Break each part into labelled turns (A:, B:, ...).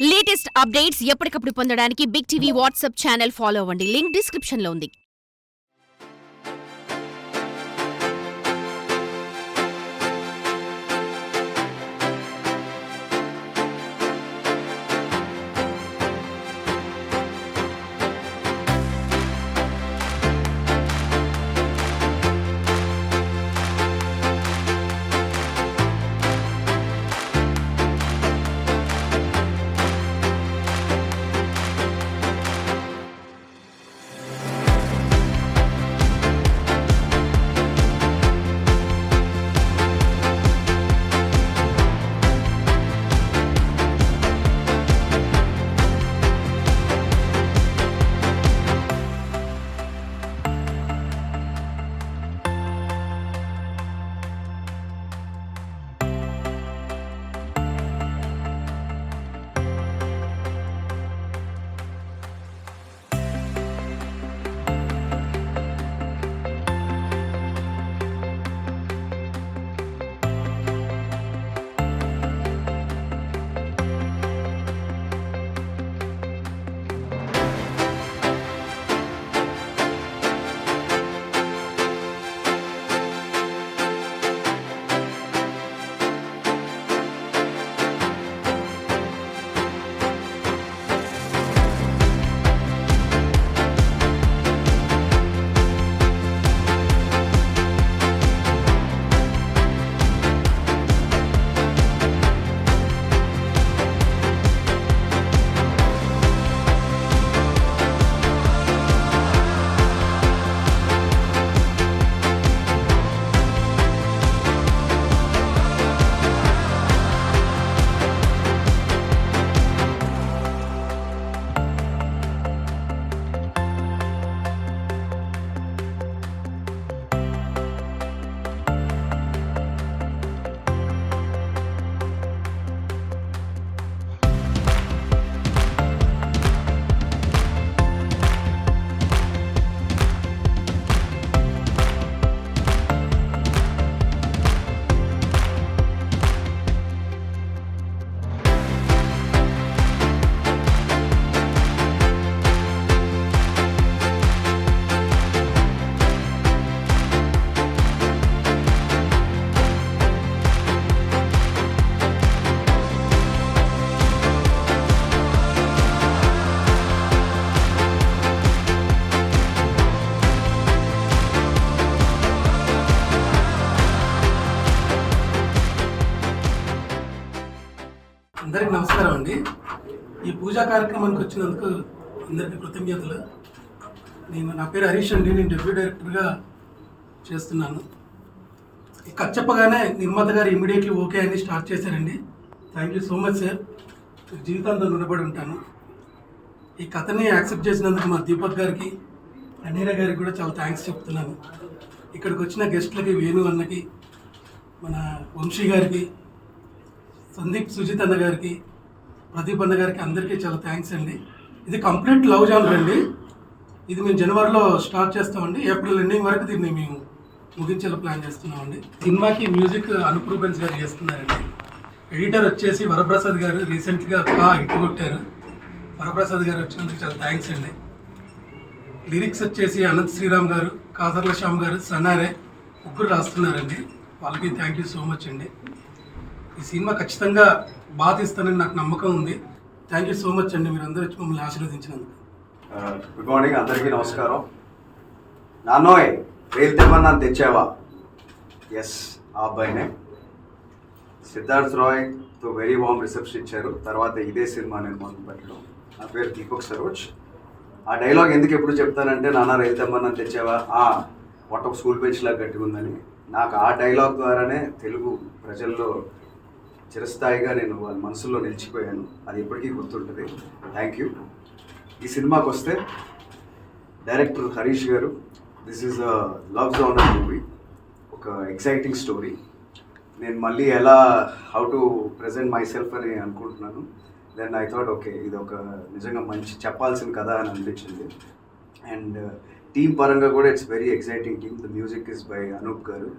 A: Latest updates ఎప్పటికప్పుడు పొందడానికి Big TV WhatsApp channel follow అవ్వండి. లింక్ డిస్క్రిప్షన్ లో ఉంది.
B: అందరికి నమస్కారం అండి. ఈ పూజా కార్యక్రమానికి వచ్చినందుకు అందరికీ కృతజ్ఞతలు. నా పేరు హరీష్ అండి. నేను డెప్యూటీ డైరెక్టర్గా చేస్తున్నాను. ఈ కథ చెప్పగానే నిర్మాత గారు ఇమీడియట్లీ ఓకే అని స్టార్ట్ చేశారండి. Thank you so much sir. జీవితాంతం రుణపడి ఉంటాను. ఈ కథని యాక్సెప్ట్ చేసినందుకు మా దీపక్ గారికి, అన్నీరా గారికి కూడా చాలా థ్యాంక్స్ చెప్తున్నాను. ఇక్కడికి వచ్చిన గెస్ట్లకి, వేణు అన్నకి, మన వంశీ గారికి, సందీప్ సుజిత్ అన్న గారికి, ప్రదీప్ అన్న గారికి, అందరికీ చాలా థ్యాంక్స్ అండి. ఇది కంప్లీట్ లవ్ జానర్ అండి. ఇది మేము జనవరిలో స్టార్ట్ చేస్తామండి. ఏప్రిల్ ఎండింగ్ వరకు దీన్ని మేము ముగించేలా ప్లాన్ చేస్తున్నామండి. సినిమాకి మ్యూజిక్ అనూప్ రూబెన్స్ గారు చేస్తున్నారండి. ఎడిటర్ వచ్చేసి వరప్రసాద్ గారు రీసెంట్గా హిట్ కొట్టారు. వరప్రసాద్ గారు వచ్చినందుకు చాలా థ్యాంక్స్ అండి. లిరిక్స్ వచ్చేసి అనంత్ శ్రీరామ్ గారు, కాసర్ల శ్యామ్ గారు, సనారే ముగ్గురు రాస్తున్నారండి. వాళ్ళకి థ్యాంక్ యూ సో మచ్ అండి. ఈ సినిమా ఖచ్చితంగా బాగా తీస్తానని నాకు నమ్మకం ఉంది. థ్యాంక్ యూ సో మచ్ అండి, మీరు అందరూ వచ్చి మమ్మల్ని ఆశీర్వదించినందుకు.
C: గుడ్ మార్నింగ్ అందరికీ నమస్కారం. నాన్నోయ్ రేల్ తెమ్మన్నా తెచ్చావా? ఎస్, ఆ అబ్బాయినే. సిద్ధార్థ్ రాయ్తో వెరీ వామ్ రిసెప్షన్ ఇచ్చారు. తర్వాత ఇదే సినిమా నేను మొదలు పెట్టడం. నా పేరు దీపక్ సరోజ్. ఆ డైలాగ్ ఎందుకు ఎప్పుడు చెప్తానంటే, నాన్న రైలు తెమ్మన్నా తెచ్చావా, మొట్ట స్కూల్ బెంచ్ లాగా గట్టిగా ఉందని. నాకు ఆ డైలాగ్ ద్వారానే తెలుగు ప్రజల్లో చిరస్థాయిగా నేను వాళ్ళ మనసులో నిలిచిపోయాను. అది ఎప్పటికీ గుర్తుంటుంది. Thank you. ఈ సినిమాకి వస్తే డైరెక్టర్ హరీష్ గారు, this is a love genre movie. ఒక ఎక్సైటింగ్ స్టోరీ. నేను మళ్ళీ ఎలా how to present my self అని అనుకుంటున్నాను. దెన్ ఐ థాట్ ఓకే, ఇది ఒక నిజంగా మంచి చెప్పాల్సిన కథ అని అనిపించింది. అండ్ టీమ్ పరంగా కూడా it's very exciting team. The music is by Anup గారు.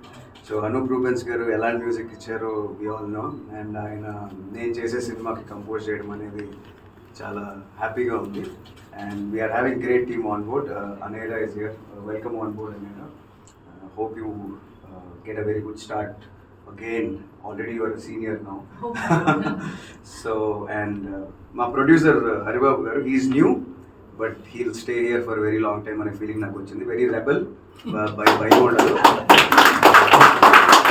C: సో అనూప్ రూబెన్స్ గారు ఎలాంటి మ్యూజిక్ ఇచ్చారో వి ఆల్ నో, అండ్ ఆయన నేను చేసే సినిమాకి కంపోజ్ చేయడం అనేది చాలా హ్యాపీగా ఉంది. And we are having great team on board. Anaira is here, welcome on board Anaira. Hope you get a very good start again. Already your senior now. So and మా ప్రొడ్యూసర్ హరిబాబు గారు, he is new but he'll stay here for very long time అనే feeling నాకు వచ్చింది. Very rebel, భయం ఉండదు.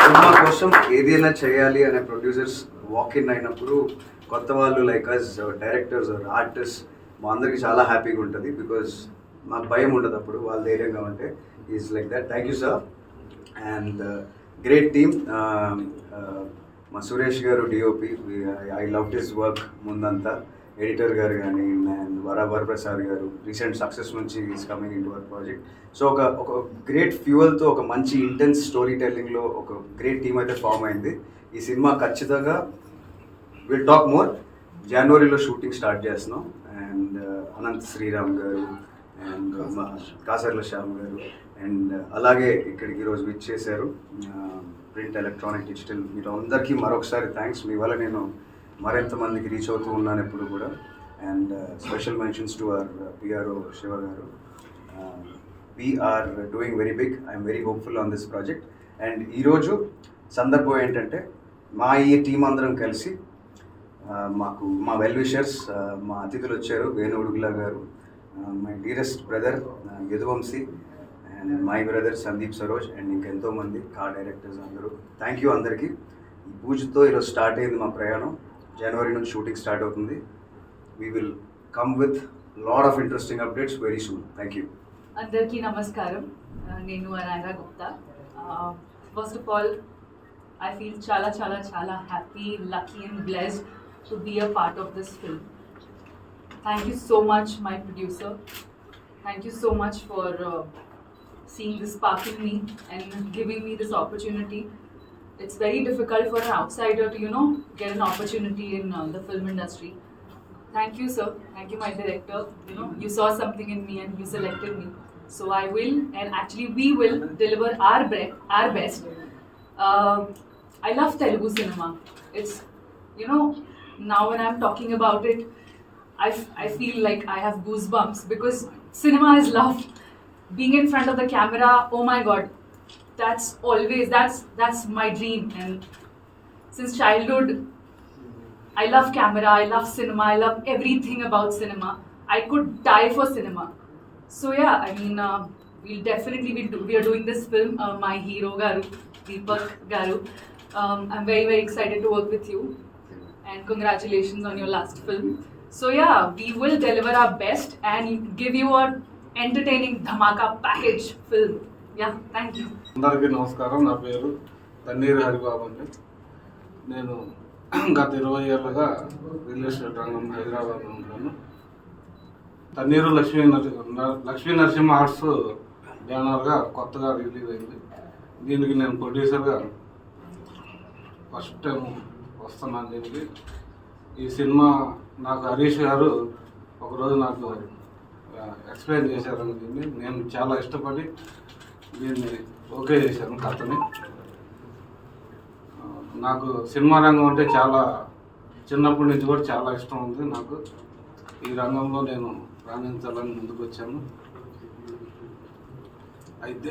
C: Cinema కోసం ఏదైనా చేయాలి అనే ప్రొడ్యూసర్స్ వాక్ ఇన్ అయినప్పుడు కొత్త వాళ్ళు లైక్ అస్ డైరెక్టర్స్ ఆర్టిస్ట్ మా అందరికి చాలా హ్యాపీగా ఉంటుంది. బికాజ్ మాకు భయం ఉండదు అప్పుడు, వాళ్ళు ధైర్యంగా ఉంటే. Is like that. Thank you sir. And great team. మా సురేష్ గారు DOP, I love this work. ముందంతా ఎడిటర్ గారు కానీ, అండ్ వరప్రసాద్ గారు రీసెంట్ సక్సెస్ నుంచి is coming in to our project. So ఒక గ్రేట్ ఫ్యూయల్తో ఒక మంచి ఇంటెన్స్ స్టోరీ టెల్లింగ్లో ఒక గ్రేట్ టీమ్ అయితే ఫామ్ అయింది. ఈ సినిమా ఖచ్చితంగా విల్ టాక్ మోర్. జనవరిలో షూటింగ్ స్టార్ట్ చేస్తున్నాం. అండ్ అనంత్ శ్రీరామ్ గారు అండ్ మా కాసర్ల శ్యామ్ గారు అండ్ అలాగే ఇక్కడికి ఈరోజు విచ్ చేశారు ప్రింట్, ఎలక్ట్రానిక్, డిజిటల్, మీరు అందరికీ మరొకసారి థ్యాంక్స్. మీ వల్ల నేను మరింత మందికి రీచ్ అవుతూ ఉన్నాను ఎప్పుడు కూడా. And special mentions to our PRO Shiva గారు. We are doing very big. I am very hopeful on this project. And ఈరోజు సందర్భం ఏంటంటే ఈ టీం అందరం కలిసి మాకు మా వెల్ విషర్స్, మా అతిథులు వచ్చారు. వేణు ఉడుగుల గారు, my dearest brother Yaduvamsi, and my brother Sandeep Saroj, and ఇంకెంతోమంది డైరెక్టర్స్ అందరూ. థ్యాంక్ యూ అందరికీ. ఈ పూజతో ఈరోజు స్టార్ట్ అయింది మా ప్రయాణం. జనవరి నుంచి షూటింగ్ స్టార్ట్ అవుతుంది. We will come with lot of interesting updates very soon. Thank you.
D: అందరికీ నమస్కారం. నేను Anaira Gupta. First of all I feel chala happy, lucky and blessed to be a part of this film. Thank you so much, my producer. Thank you so much for seeing this spark in me and giving me this opportunity. It's very difficult for an outsider to, get an opportunity in the film industry. Thank you, sir. Thank you, my director. You saw something in me and you selected me. So I will, and actually we will deliver our best. I love Telugu cinema. It's, now when I'm talking about it, I feel like I have goosebumps because cinema is love. Being in front of the camera, oh my God, that's my dream. And since childhood, I love camera, I love cinema, I love everything about cinema. I could die for cinema. So yeah, I mean, we'll definitely we are doing this film. My hero Garu, Deepak Garu. I'm very, very excited to work with you. And congratulations on your last film. So yeah, we will deliver our best and give you an entertaining dhamaka package film. Yeah, thank you.
E: అందరికీ నమస్కారం. నా పేరు తన్నీరు హరిబాబు అండి. నేను గత 20 ఏళ్ళుగా real estate రంగం హైదరాబాద్లో ఉంటాను. తన్నీరు లక్ష్మీ నరసింహ ఆర్ట్స్ బ్యానర్గా కొత్తగా రిలీజ్ అయింది. దీనికి నేను ప్రొడ్యూసర్గా ఫస్ట్ టైం వస్తున్నాను. దీనికి ఈ సినిమా నాకు హరీష్ గారు ఒకరోజు నాకు ఎక్స్ప్లెయిన్ చేశారని దీన్ని నేను చాలా ఇష్టపడి దీన్ని ఓకే చేశాను కథని. నాకు సినిమా రంగం అంటే చాలా చిన్నప్పటి నుంచి కూడా చాలా ఇష్టం ఉంది. నాకు ఈ రంగంలో నేను రాణించాలని ముందుకు వచ్చాను. అయితే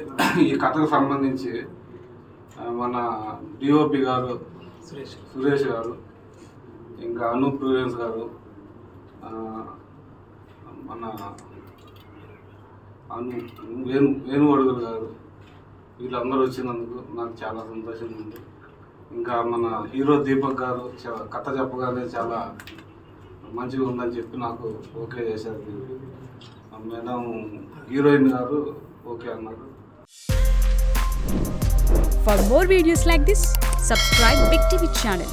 E: ఈ కథకు సంబంధించి మన డిఓపి గారు సురేష్ గారు, ఇంకా అనూప్ రూబెన్స్ గారు, మన వేణు అడుగులు గారు, వీళ్ళందరూ వచ్చినందుకు నాకు చాలా సంతోషంగా ఉంది. ఇంకా మన హీరో దీపక్ గారు కథ చెప్పగానే చాలా మంచిగా ఉందని చెప్పి నాకు ఓకే చేశారు. మేడం హీరోయిన్ గారు ఓకే అన్నారు.
F: For more videos like this, subscribe Big TV channel.